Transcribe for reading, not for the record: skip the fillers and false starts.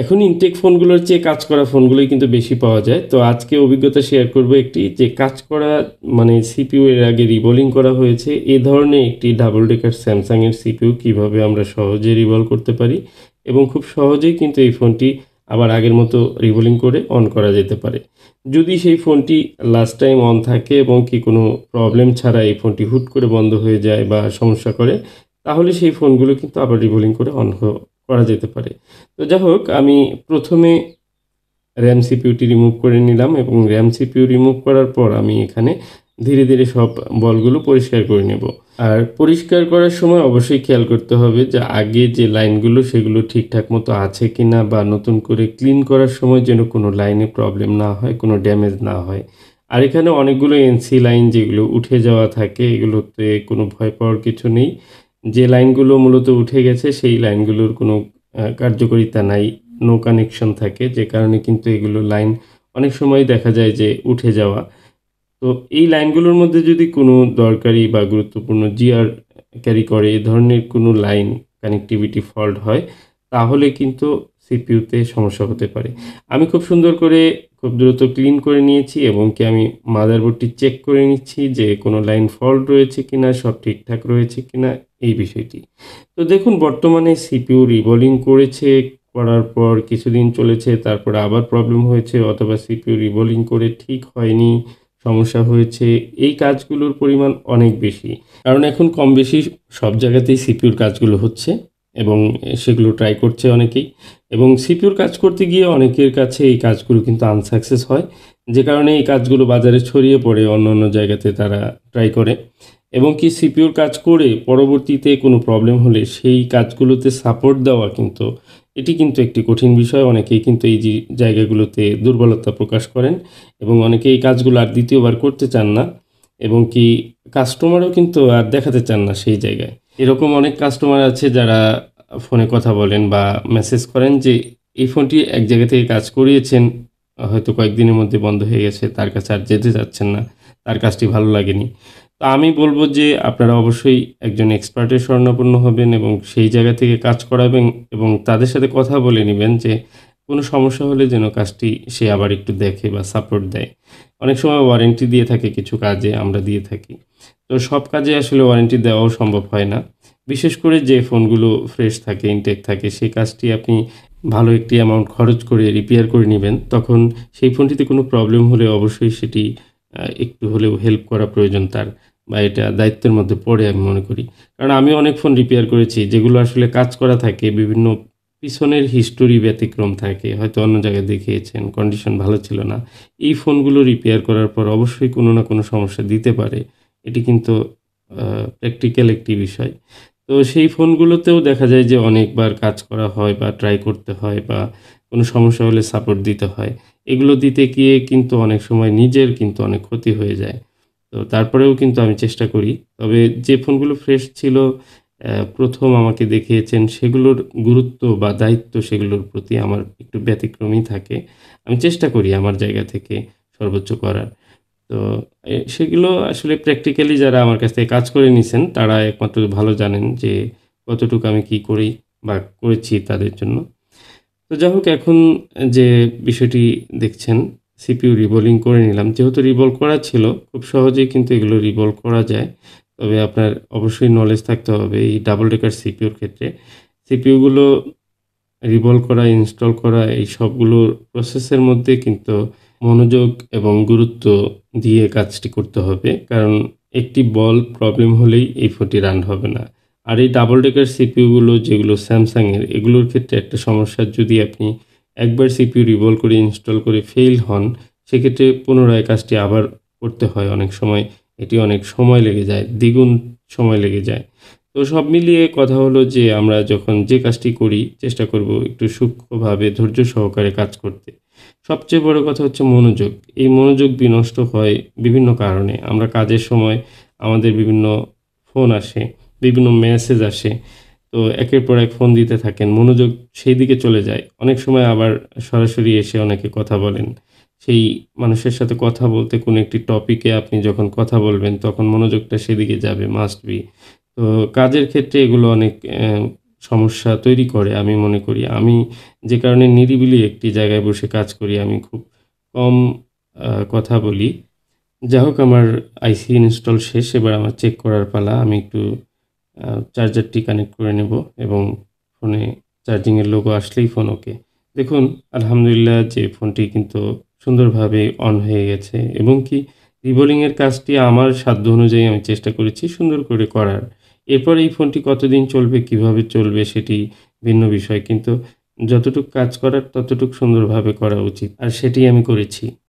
এখন ইনটেক ফোনগুলোর চেয়ে কাজ করা ফোনগুলোই কিন্তু বেশি পাওয়া যায়। তো আজকে অভিজ্ঞতা শেয়ার করব একটি যে কাজ করা মানে সিপিইউ এর আগে রিবোলিং করা হয়েছে এ ধরনের একটি ডাবল ডেকার স্যামসাং এর সিপিইউ কিভাবে আমরা সহজে রিভলভ করতে পারি এবং খুব সহজেই কিন্তু এই ফোনটি আবার আগের মতো রিবোলিং করে অন করা যেতে পারে। যদি সেই ফোনটি লাস্ট টাইম অন থাকে এবং কি কোনো প্রবলেম ছাড়া এই ফোনটি হুট করে বন্ধ হয়ে যায় বা সমস্যা করে, তাহলে সেই ফোনগুলো কিন্তু আবার রিবোলিং করে করা যেতে পারে। তো যাই হোক, আমি প্রথমে র্যাম সিপিইউটি রিমুভ করে নিলাম এবং র্যাম সিপিইউ রিমুভ করার পর আমি এখানে ধীরে ধীরে সব বলগুলো পরিষ্কার করে নেব। আর পরিষ্কার করার সময় অবশ্যই খেয়াল করতে হবে যে আগে যে লাইনগুলো সেগুলো ঠিকঠাক মতো আছে কিনা, বা নতুন করে ক্লিন করার সময় যেন কোনো লাইনে প্রবলেম না হয়, কোনো ড্যামেজ না হয়। আর এখানে অনেকগুলো এনসি লাইন যেগুলো উঠে যাওয়া থাকে, এগুলোতে কোনো ভয় পাওয়ার কিছু নেই। যে লাইনগুলো মূলত উঠে গেছে সেই লাইনগুলোর কোনো কার্যকারিতা নাই, নো কানেকশন থাকে, যে কারণে কিন্তু এগুলো লাইন অনেক সময় দেখা যায় যে উঠে যাওয়া। তো এই লাইনগুলোর মধ্যে যদি কোনো দরকারি বা গুরুত্বপূর্ণ জিআর ক্যারি করে এ ধরনের কোনো লাইন কানেক্টিভিটি ফল্ট হয়, তাহলে কিন্তু সিপিইউতে সমস্যা হতে পারে। আমি খুব সুন্দর করে খুব দ্রুত ক্লিন করে নিয়েছি এবং কি আমি মাদারবোর্ডটি চেক করে নিচ্ছি যে কোনো লাইন ফল্ট রয়েছে কিনা, সব ঠিকঠাক রয়েছে কিনা এই বিষয়টি। তো দেখুন, বর্তমানে সিপিইউ রিবোলিং করার পর কিছুদিন চলেছে, তারপরে আবার প্রবলেম হয়েছে, অথবা সিপিইউ রিবোলিং করে ঠিক হয়নি, সমস্যা হয়েছে। এই কাজগুলোর পরিমাণ অনেক বেশি। কারণ এখন কম বেশি সব জায়গাতেই সিপিইউর কাজগুলো হচ্ছে এবং সেগুলো ট্রাই করছে অনেকেই। এবং সিপিইউর কাজ করতে গিয়ে অনেকের কাছে এই কাজগুলো কিন্তু আনসাকসেস হয়। যে কারণে এই কাজগুলো বাজারে ছড়িয়ে পড়ে, অন্য জায়গাতে তারা ট্রাই করে। এবং কি সিপিইউর কাজ করে পরবর্তীতে কোনো প্রবলেম হলে সেই কাজগুলোতে সাপোর্ট দেওয়া কিন্তু এটি কিন্তু একটি কঠিন বিষয়। অনেকেই কিন্তু এই জায়গাগুলোতে দুর্বলতা প্রকাশ করেন এবং অনেকে এই কাজগুলো আর দ্বিতীয়বার করতে চান না এবং কি কাস্টমারও কিন্তু আর দেখাতে চান না সেই জায়গায়। এরকম অনেক কাস্টমার আছে যারা ফোনে কথা বলেন বা মেসেজ করেন যে এই ফোনটি এক জায়গা থেকে কাজ করিয়েছেন, হয়তো কয়েকদিনের মধ্যে বন্ধ হয়ে গেছে, তার কাছে আর যেতে চাচ্ছেন না, তার কাজটি ভালো লাগেনি। তো আমি বলব যে আপনারা অবশ্যই একজন এক্সপার্টের শরণাপন্ন হবেন এবং সেই জায়গা থেকে কাজ করাবেন এবং তাদের সাথে কথা বলে নিবেন যে কোনো সমস্যা হলে যেন কাজটি সে আবার একটু দেখে বা সাপোর্ট দেয়। অনেক সময় ওয়ারেন্টি দিয়ে থাকে, কিছু কাজে আমরা দিয়ে থাকি। তো সব কাজে আসলে ওয়ারেন্টি দেওয়াও সম্ভব হয় না। বিশেষ করে যে ফোনগুলো ফ্রেশ থাকে, ইনটেক থাকে, সেই কাজটি আপনি ভালো একটি অ্যামাউন্ট খরচ করে রিপেয়ার করে নিবেন। তখন সেই ফোনটিতে কোনো প্রবলেম হলে অবশ্যই সেটি একটু হলেও হেল্প করা প্রয়োজন তার, বা এটা দায়িত্বের মধ্যে পড়ে আমি মনে করি। কারণ আমি অনেক ফোন রিপেয়ার করেছি যেগুলো আসলে কাজ করা থাকে, বিভিন্ন পিছনের হিস্টোরি ব্যতিক্রম থাকে। হয়তো অন্য জায়গায় দেখিয়েছেন, কন্ডিশন ভালো ছিল না। এই ফোনগুলো রিপেয়ার করার পর অবশ্যই কোনো না কোনো সমস্যা দিতে পারে। এটি কিন্তু প্র্যাকটিক্যাল একটি বিষয়। তো সেই ফোনগুলোতেও দেখা যায় যে অনেকবার কাজ করা হয় বা ট্রাই করতে হয়, বা কোনো সমস্যা হলে সাপোর্ট দিতে হয়। এগুলো দিতে গিয়ে কিন্তু অনেক সময় নিজের কিন্তু অনেক ক্ষতি হয়ে যায়। তো তারপরেও কিন্তু আমি চেষ্টা করি। তবে যে ফোনগুলো ফ্রেশ ছিল, ১ম আমাকে দেখিয়েছেন, সেগুলোর গুরুত্ব বা দায়িত্ব সেগুলোর প্রতি আমার একটু ব্যতিক্রমী থাকে। আমি চেষ্টা করি আমার জায়গা থেকে সর্বোচ্চ করার। তো সেগুলো আসলে প্র্যাকটিক্যালি যারা আমার কাছ থেকে কাজ করে নিছেন, তারা একমাত্র ভালো জানেন যে কতটুকু আমি কি করি বা করেছি তাদের জন্য। তো যাই হোক, এখন যে বিষয়টি দেখছেন, সিপিইউ রিবোলিং করে নিলাম। যেহেতু রিভলভ করা ছিল, খুব সহজেই কিন্তু এগুলো রিভলভ করা যায়। তবে আপনার অবশ্যই নলেজ থাকতে হবে এই ডাবল ডেকার সিপিইউর ক্ষেত্রে। সিপিইউগুলো রিভলভ করা, ইনস্টল করা, এই সবগুলোর প্রসেসের মধ্যে কিন্তু মনোযোগ এবং গুরুত্ব দিয়ে কাজটি করতে হবে। কারণ একটি বল প্রবলেম হলেই এই ফোনটি রান হবে না। আর এই ডাবল ডেকার সিপিইউগুলো যেগুলো স্যামসাংয়ের, এগুলোর ক্ষেত্রে একটা সমস্যা, যদি আপনি একবার সিপিইউ রিভলভ করে ইনস্টল করে ফেইল হন, সেক্ষেত্রে পুনরায় কাজটি আবার করতে হয়। অনেক সময় এটি অনেক সময় লেগে যায়, দ্বিগুণ সময় লেগে যায়। তো সব মিলিয়ে কথা হলো যে আমরা যখন যে কাজটি করি চেষ্টা করব একটু সূক্ষ্মভাবে ধৈর্য সহকারে কাজ করতে। সবচেয়ে বড় কথা হচ্ছে মনোযোগ। এই মনোযোগ বিনষ্ট হয় বিভিন্ন কারণে। আমরা কাজের সময় আমাদের বিভিন্ন ফোন আসে, বিভিন্ন মেসেজ আসে। তো একের পর এক ফোন দিতে থাকেন। মনোযোগ সেই দিকে চলে যায়। অনেক সময় আবার সরাসরি এসে অনেকে কথা বলেন। সেই মানুষের সাথে কথা বলতে কোনো একটি টপিকে আপনি যখন কথা বলবেন তখন মনোযোগটা সেদিকে যাবে, মাস্ট বি। তো কাজের ক্ষেত্রে এগুলো অনেক সমস্যা তৈরি করে আমি মনে করি। আমি যে কারণে নিরিবিলি একটি জায়গায় বসে কাজ করি। আমি খুব কম কথা বলি। যা হোক আমার আইসি ইনস্টল শেষ। এবার আমার চেক করার পালা। আমি একটু চার্জারটি কানেক্ট করে নেব এবং ফোনে চার্জিংয়ের লোগো আসলেই ফোন ওকে। দেখুন আলহামদুলিল্লাহ যে ফোনটি কিন্তু সুন্দরভাবে অন হয়ে গেছে এবং কি রিবোলিংয়ের কাজটি আমার সাধ্য অনুযায়ী আমি চেষ্টা করেছি সুন্দর করে করার। এরপর এই ফোনটি কতদিন চলবে, কিভাবে চলবে সেটি ভিন্ন বিষয়। কিন্তু যতটুক কাজ করার ততটুক সুন্দরভাবে করা উচিত। আর সেটিই আমি করেছি।